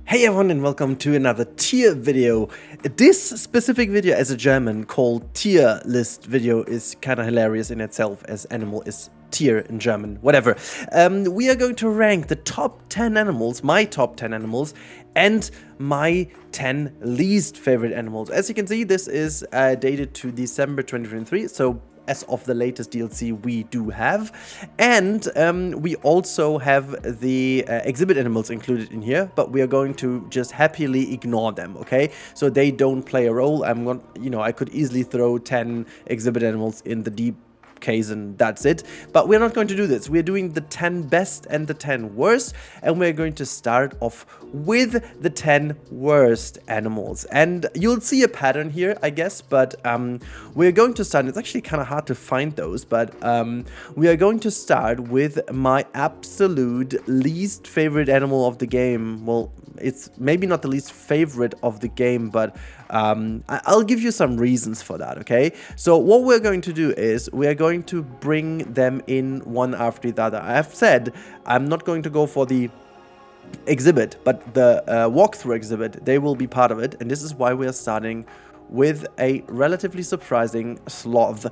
Hey everyone and welcome to another tier video. This specific video as a German called tier list video is kind of hilarious in itself, as animal is tier in German, whatever. We are going to rank the top 10 animals, my top 10 animals, and my 10 least favorite animals. As you can see, this is dated to December 2023, so as of the latest DLC we do have. And we also have the exhibit animals included in here, but we are going to just happily ignore them, okay? So they don't play a role. I could easily throw 10 exhibit animals in the deep case and that's it, but we're not going to do this. We're doing the 10 best and the 10 worst, and we're going to start off with the 10 worst animals. And you'll see a pattern here, I guess, but we're going to start. It's actually kind of hard to find those, but we are going to start with my absolute least favorite animal of the game. Well, it's maybe not the least favorite of the game, but I'll give you some reasons for that, okay? So what we're going to do is we are going to bring them in one after the other. I have said I'm not going to go for the exhibit, but the walkthrough exhibit, they will be part of it, and this is why we are starting with a relatively surprising sloth.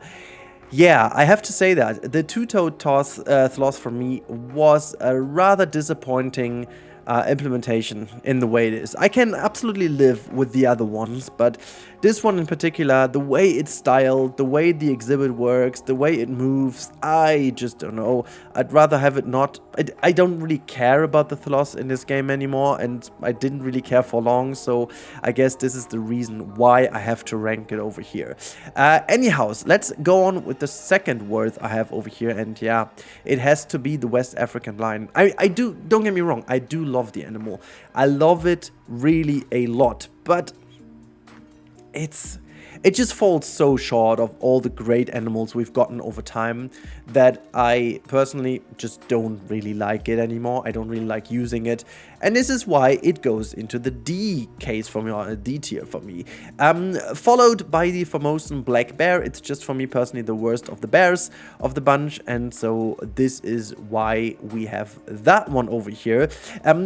Yeah, I have to say that the two-toed sloth for me was a rather disappointing implementation in the way it is. I can absolutely live with the other ones, but this one in particular, the way it's styled, the way the exhibit works, the way it moves, I just don't know. I'd rather have it not. I don't really care about the sloths in this game anymore, and I didn't really care for long, so I guess this is the reason why I have to rank it over here. Anyhow, let's go on with the second worst I have over here, and yeah, it has to be the West African lion. Don't get me wrong, I do love the animal. I love it really a lot, but it just falls so short of all the great animals we've gotten over time that I personally just don't really like it anymore. I don't really like using it, and this is why it goes into the D case for me, or a D tier for me. Followed by the Formosan black bear. It's just for me personally the worst of the bears of the bunch, and so this is why we have that one over here.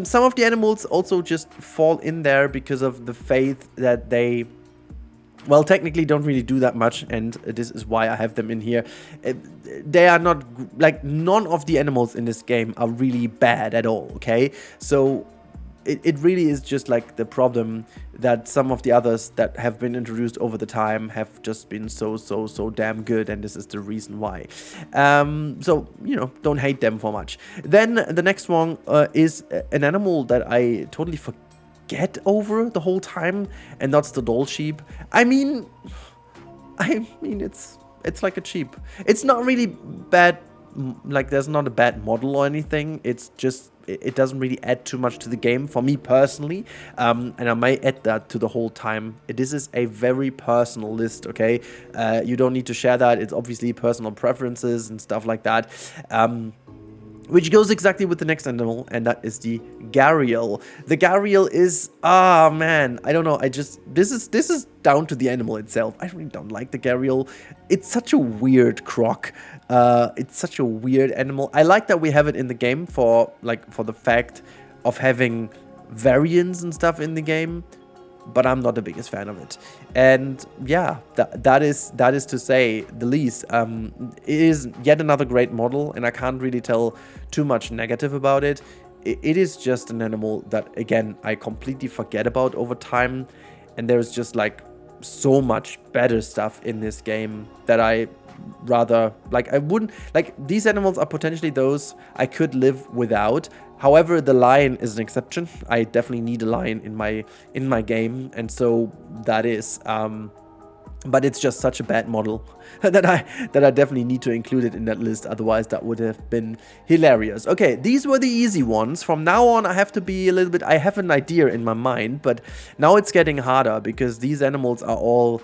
Some of the animals also just fall in there because of the faith that they, well, technically don't really do that much, and this is why I have them in here. They are not, like, none of the animals in this game are really bad at all, okay? So it really is just like the problem that some of the others that have been introduced over the time have just been so damn good, and this is the reason why. So, you know, don't hate them for much. Then the next one is an animal that I totally forget over the whole time, and that's the doll sheep. I mean it's like a sheep. It's not really bad, like there's not a bad model or anything. It's just it doesn't really add too much to the game for me personally, and I might add that to the whole time. This is a very personal list, okay? You don't need to share that. It's obviously personal preferences and stuff like that. Which goes exactly with the next animal, and that is the gharial. The gharial is, man, I don't know. This is down to the animal itself. I really don't like the gharial. It's such a weird croc. It's such a weird animal. I like that we have it in the game for the fact of having variants and stuff in the game, but I'm not the biggest fan of it. And yeah, that is to say the least. It is yet another great model, and I can't really tell too much negative about it. It is just an animal that, again, I completely forget about over time, and there's just like so much better stuff in this game that I rather like. I wouldn't like. These animals are potentially those I could live without. However, the lion is an exception. I definitely need a lion in my game, and so that is. But it's just such a bad model that I definitely need to include it in that list. Otherwise, that would have been hilarious. Okay, these were the easy ones. From now on, I have to be a little bit. I have an idea in my mind, but now it's getting harder because these animals are all.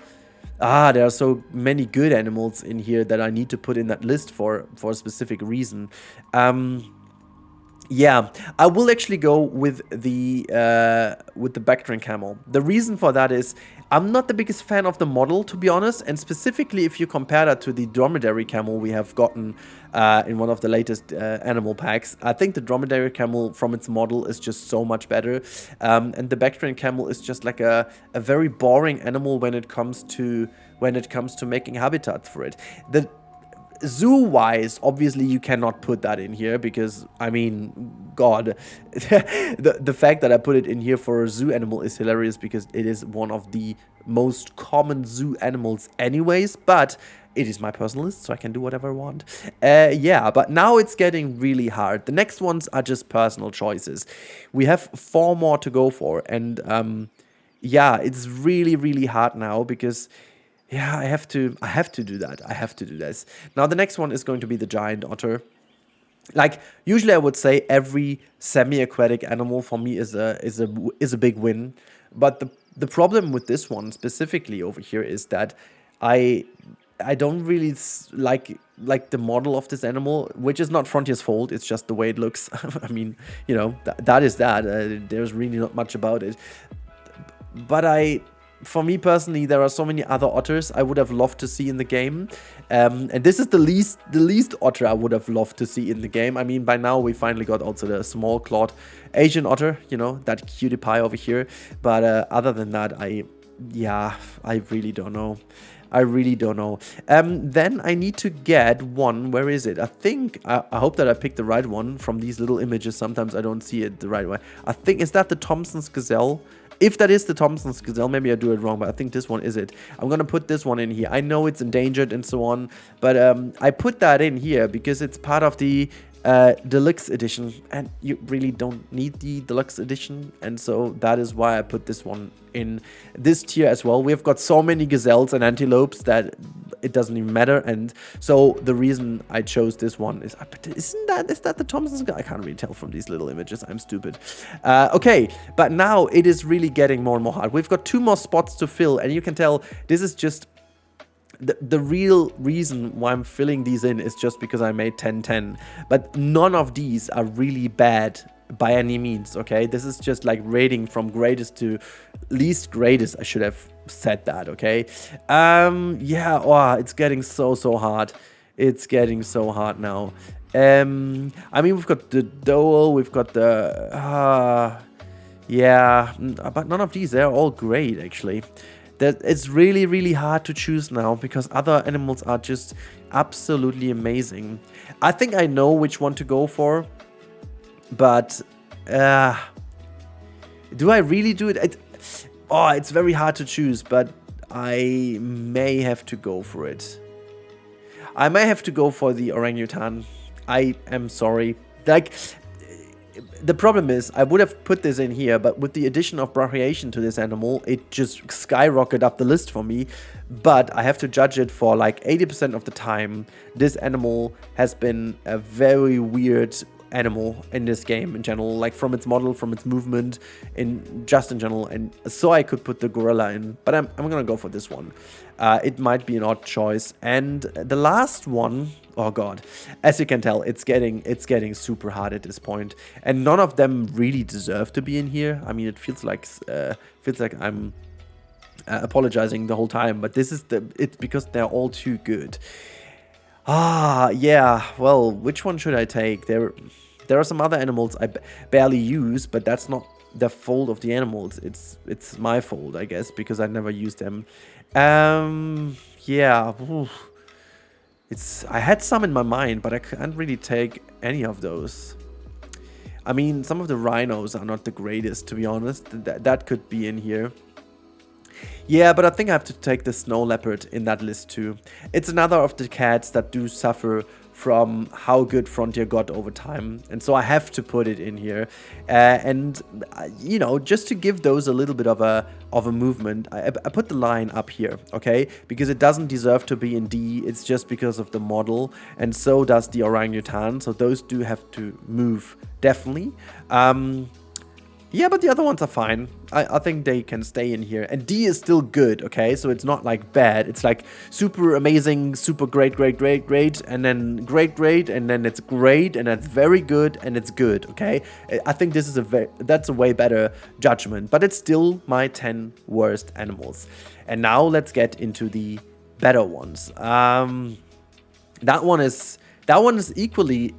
There are so many good animals in here that I need to put in that list for a specific reason. Yeah, I will actually go with the Bactrian camel. The reason for that is I'm not the biggest fan of the model, to be honest, and specifically if you compare that to the dromedary camel we have gotten in one of the latest animal packs. I think the dromedary camel from its model is just so much better, and the Bactrian camel is just like a very boring animal when it comes to making habitat for it. The Zoo-wise, obviously you cannot put that in here because, I mean, God, the fact that I put it in here for a zoo animal is hilarious because it is one of the most common zoo animals anyways, but it is my personal list, so I can do whatever I want. Yeah, but now it's getting really hard. The next ones are just personal choices. We have 4 more to go for, and yeah, it's really, really hard now because... yeah, I have to do that. I have to do this. Now the next one is going to be the giant otter. Like usually I would say every semi-aquatic animal for me is a big win. But the problem with this one specifically over here is that I don't really like the model of this animal, which is not Frontier's fault. It's just the way it looks. I mean, you know, that is that. There's really not much about it. But for me personally, there are so many other otters I would have loved to see in the game, and this is the least otter I would have loved to see in the game. I mean, by now we finally got also the small clawed Asian otter, you know, that cutie pie over here. But other than that, I really don't know. I really don't know. Then I need to get one. Where is it? I think, I hope that I picked the right one from these little images. Sometimes I don't see it the right way. I think, is that the Thompson's Gazelle? If that is the Thompson's Gazelle, maybe I do it wrong, but I think this one is it. I'm going to put this one in here. I know it's endangered and so on, but I put that in here because it's part of the deluxe edition, and you really don't need the deluxe edition, and so that is why I put this one in this tier as well. We've got so many gazelles and antelopes that it doesn't even matter, and so the reason I chose this one is is that the Thompson's guy? I can't really tell from these little images. I'm stupid. Okay, but now it is really getting more and more hard. We've got 2 more spots to fill, and you can tell this is just the real reason why I'm filling these in is just because I made 10-10. But none of these are really bad by any means, okay? This is just like rating from greatest to least greatest. I should have said that, okay? Yeah, oh, it's getting so hard. It's getting so hard now. I mean, we've got the Dole, we've got the... yeah, but none of these, they're all great, actually. That it's really, really hard to choose now because other animals are just absolutely amazing. I think I know which one to go for, but do I really do it? It's very hard to choose, but I may have to go for it. I may have to go for the orangutan. I am sorry. Like, the problem is, I would have put this in here, but with the addition of brachiation to this animal, it just skyrocketed up the list for me. But I have to judge it for like 80% of the time. This animal has been a very weird animal in this game in general, like from its model, from its movement, in general, and so I could put the gorilla in, but I'm gonna go for this one. It might be an odd choice. And the last one, oh god, as you can tell, it's getting super hard at this point, and none of them really deserve to be in here. I mean, it feels like I'm apologizing the whole time, but it's because they're all too good. Yeah, well, which one should I take? There are some other animals I barely use, but that's not the fault of the animals. It's my fault, I guess, because I never used them. Yeah, I had some in my mind, but I can't really take any of those. I mean, some of the rhinos are not the greatest, to be honest. That could be in here. Yeah, but I think I have to take the snow leopard in that list too. It's another of the cats that do suffer from how good Frontier got over time, and so I have to put it in here. And you know, just to give those a little bit of a movement, I put the lion up here, okay? Because it doesn't deserve to be in D. It's just because of the model, and so does the orangutan. So those do have to move definitely. Yeah, but the other ones are fine. I think they can stay in here. And D is still good, okay? So it's not like bad. It's like super amazing, super great, great, great, great, and then great, great, and then it's great, and that's very good, and it's good, okay? I think this is that's a way better judgment, but it's still my 10 worst animals. And now let's get into the better ones. That one is equally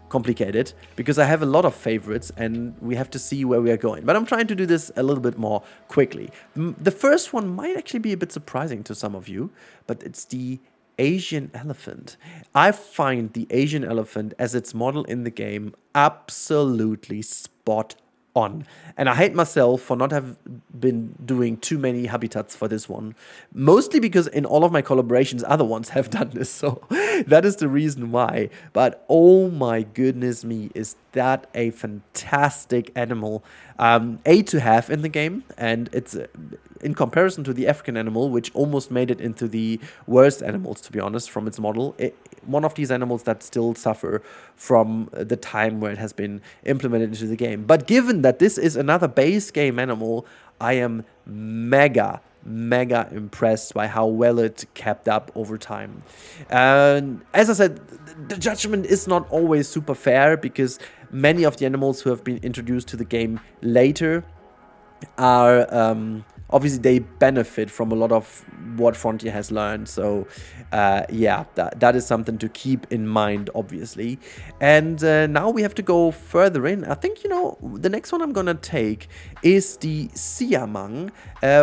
complicated because I have a lot of favorites and we have to see where we are going. But I'm trying to do this a little bit more quickly. The first one might actually be a bit surprising to some of you, but it's the Asian elephant. I find the Asian elephant as its model in the game absolutely spot on. And I hate myself for not have been doing too many habitats for this one. Mostly because in all of my collaborations, other ones have done this. So that is the reason why. But oh my goodness me, is that a fantastic animal. A to have in the game. And it's in comparison to the African animal, which almost made it into the worst animals, to be honest, from its model. One of these animals that still suffer from the time where it has been implemented into the game. But given that this is another base game animal, I am mega impressed by how well it kept up over time. And as I said, the judgment is not always super fair because many of the animals who have been introduced to the game later are obviously they benefit from a lot of what Frontier has learned. So yeah, that is something to keep in mind, obviously. And now we have to go further in. I think, you know, the next one I'm gonna take is the siamang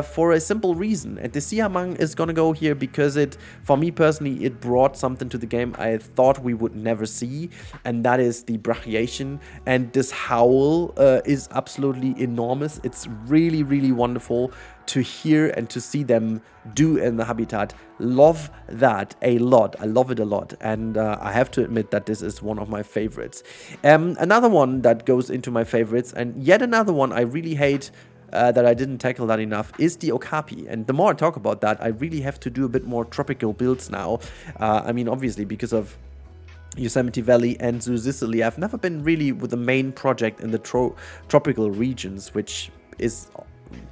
for a simple reason. And the siamang is gonna go here because for me personally, it brought something to the game I thought we would never see, and that is the brachiation. And this howl is absolutely enormous. It's really wonderful to hear and to see them do in the habitat. Love that a lot. I love it a lot. And I have to admit that this is one of my favorites. Another one that goes into my favorites, and yet another one I really hate that I didn't tackle that enough, is the okapi. And the more I talk about that, I really have to do a bit more tropical builds now. I mean, obviously, because of Yosemite Valley and Zoo Sicily, I've never been really with the main project in the tropical regions, which is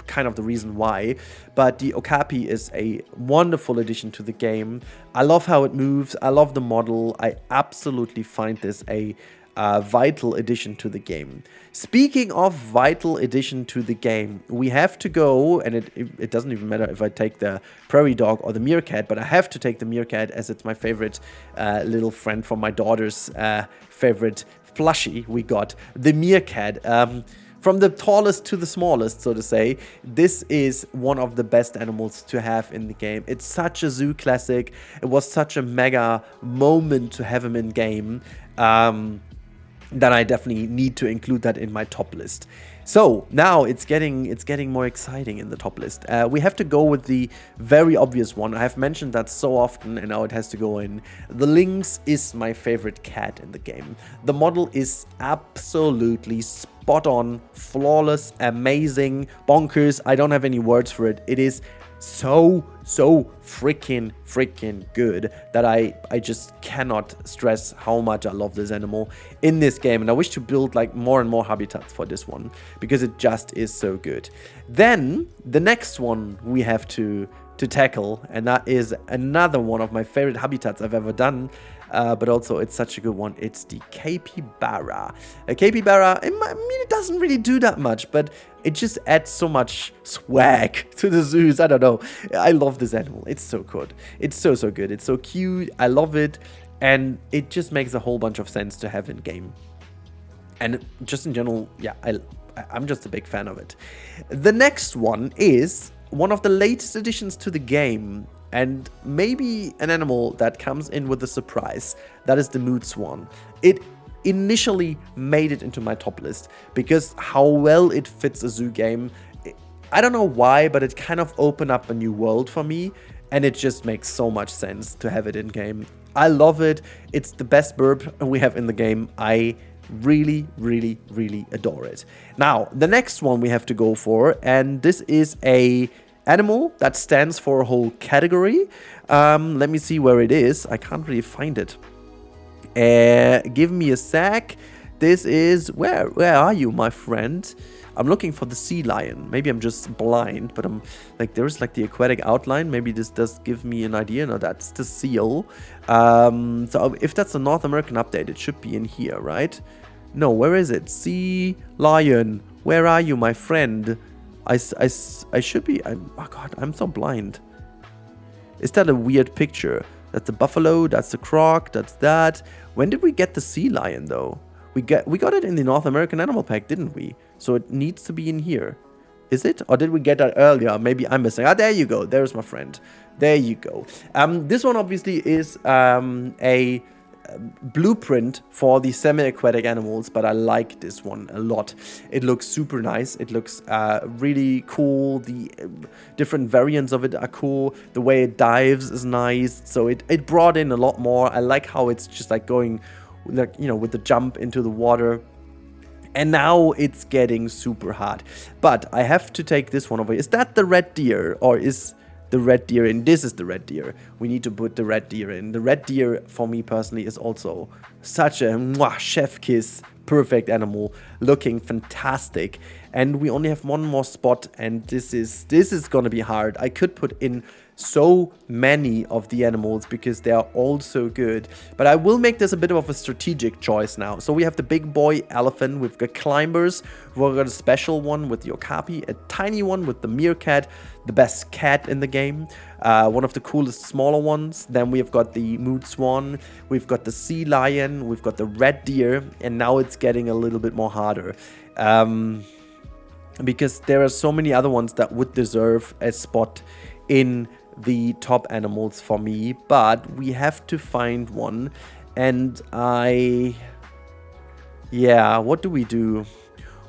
kind of the reason why. But the okapi is a wonderful addition to the game. I love how it moves. I love the model. I absolutely find this a vital addition to the game. Speaking of vital addition to the game, we have to go, and it doesn't even matter if I take the prairie dog or the meerkat, but I have to take the meerkat as it's my favorite little friend from my daughter's favorite plushie we got, the meerkat. From the tallest to the smallest, so to say, this is one of the best animals to have in the game. It's such a zoo classic. It was such a mega moment to have him in game that I definitely need to include that in my top list. So now it's getting more exciting in the top list. We have to go with the very obvious one. I have mentioned that so often, and now it has to go in. The lynx is my favorite cat in the game. The model is absolutely spot on, flawless, amazing, bonkers. I don't have any words for it. It is so freaking good that I just cannot stress how much I love this animal in this game, and I wish to build like more and more habitats for this one because it just is so good. Then the next one we have to tackle, and that is another one of my favorite habitats I've ever done, but also it's such a good one. It's the capybara. A capybara, I mean, it doesn't really do that much, but it just adds so much swag to the zoos. I don't know. I love this animal. It's so good. It's so good. It's so cute. I love it. And it just makes a whole bunch of sense to have in game. And just in general, yeah, I'm just a big fan of it. The next one is one of the latest additions to the game, and maybe an animal that comes in with a surprise. That is the mood swan. It initially made it into my top list because how well it fits a zoo game. I don't know why, but it kind of opened up a new world for me, and it just makes so much sense to have it in game. I love it. It's the best burp we have in the game. I really adore it. Now, the next one we have to go for, and this is a animal that stands for a whole category. Let me see where it is. I can't really find it. Give me a sec. This is where are you, my friend? I'm looking for the sea lion. Maybe I'm just blind, but I'm like, there's like the aquatic outline. Maybe this does give me an idea. No, that's the seal. So if that's a North American update, it should be in here, right? No, where is it? Sea lion. Where are you, my friend? I should be. Oh God, I'm so blind. Is that a weird picture? That's the buffalo, that's the croc, that's that. When did we get the sea lion though? We got it in the North American Animal Pack, didn't we? So it needs to be in here. Is it? Or did we get that earlier? Maybe I'm missing. Ah, there you go. There's my friend. There you go. This one obviously is a blueprint for the semi-aquatic animals, but I like this one a lot. It looks super nice. It looks really cool. The different variants of it are cool. The way it dives is nice. So it brought in a lot more. I like how it's just like going, like, you know, with the jump into the water. And now it's getting super hard. But I have to take this one over. Is that the red deer, or is the red deer in? This is the red deer. We need to put the red deer in. The red deer, for me personally, is also such a mwah, chef kiss, perfect animal, looking fantastic. And we only have one more spot, and this is gonna be hard. I could put in so many of the animals because they are all so good, but I will make this a bit of a strategic choice now. So we have the big boy elephant, we've got climbers, we've got a special one with the okapi, a tiny one with the meerkat, the best cat in the game, one of the coolest smaller ones. Then we've got the mood swan, we've got the sea lion, we've got the red deer, and now it's getting a little bit more harder. Because there are so many other ones that would deserve a spot in the top animals for me, but we have to find one. And yeah, what do we do?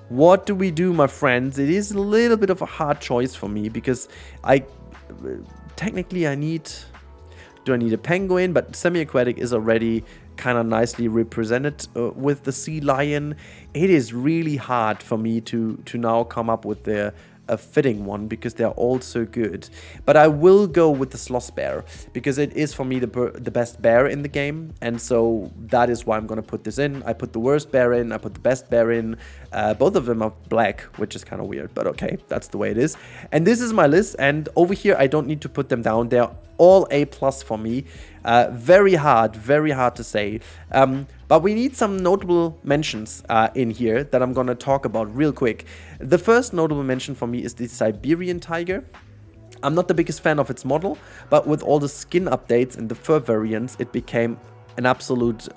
What do we do, my friends? It is a little bit of a hard choice for me because technically I need a penguin, but semi-aquatic is already kind of nicely represented with the sea lion. It is really hard for me to now come up with a fitting one because they're all so good. But I will go with the sloth bear because it is for me the best bear in the game, and so that is why I'm gonna put this in. I put the worst bear in, I put the best bear in. Both of them are black, which is kind of weird, but okay, that's the way it is. And this is my list, and over here I don't need to put them down. They're all A+ for me. Very hard to say. But we need some notable mentions in here that I'm gonna talk about real quick. The first notable mention for me is the Siberian tiger. I'm not the biggest fan of its model, but with all the skin updates and the fur variants, it became an absolute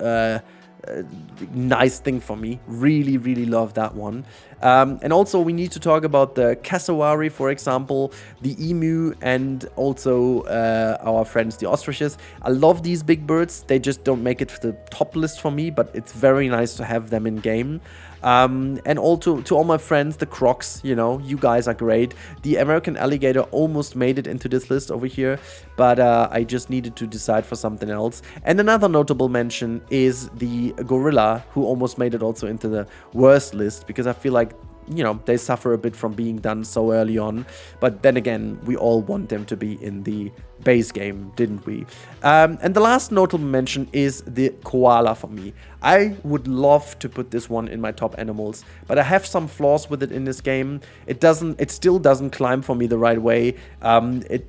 nice thing for me. Really love that one. And also we need to talk about the cassowary, for example, the emu, and also our friends the ostriches. I love these big birds. They just don't make it to the top list for me, but it's very nice to have them in game. And also to all my friends, the crocs, you know, you guys are great. The American alligator almost made it into this list over here, but I just needed to decide for something else. And another notable mention is the gorilla, who almost made it also into the worst list, because I feel like, you know, they suffer a bit from being done so early on. But then again, we all want them to be in the base game, didn't we? And the last notable mention is the koala for me. I would love to put this one in my top animals, but I have some flaws with it in this game. It still doesn't climb for me the right way. It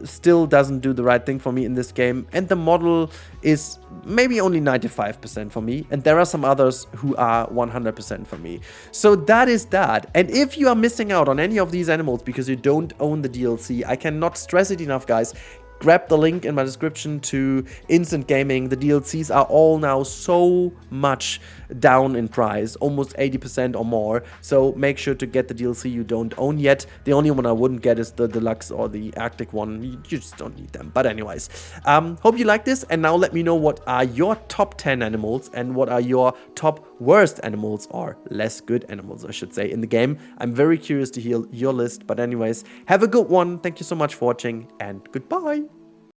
still doesn't do the right thing for me in this game, and the model is maybe only 95% for me, and there are some others who are 100% for me. So that is that. And if you are missing out on any of these animals because you don't own the DLC, I cannot stress it enough, guys. Grab the link in my description to Instant Gaming. The DLCs are all now so much down in price, almost 80% or more. So make sure to get the DLC you don't own yet. The only one I wouldn't get is the deluxe or the Arctic one. You just don't need them. But anyways, hope you like this. And now let me know what are your top 10 animals and what are your top worst animals, or less good animals, I should say, in the game. I'm very curious to hear your list. But anyways, have a good one. Thank you so much for watching, and goodbye.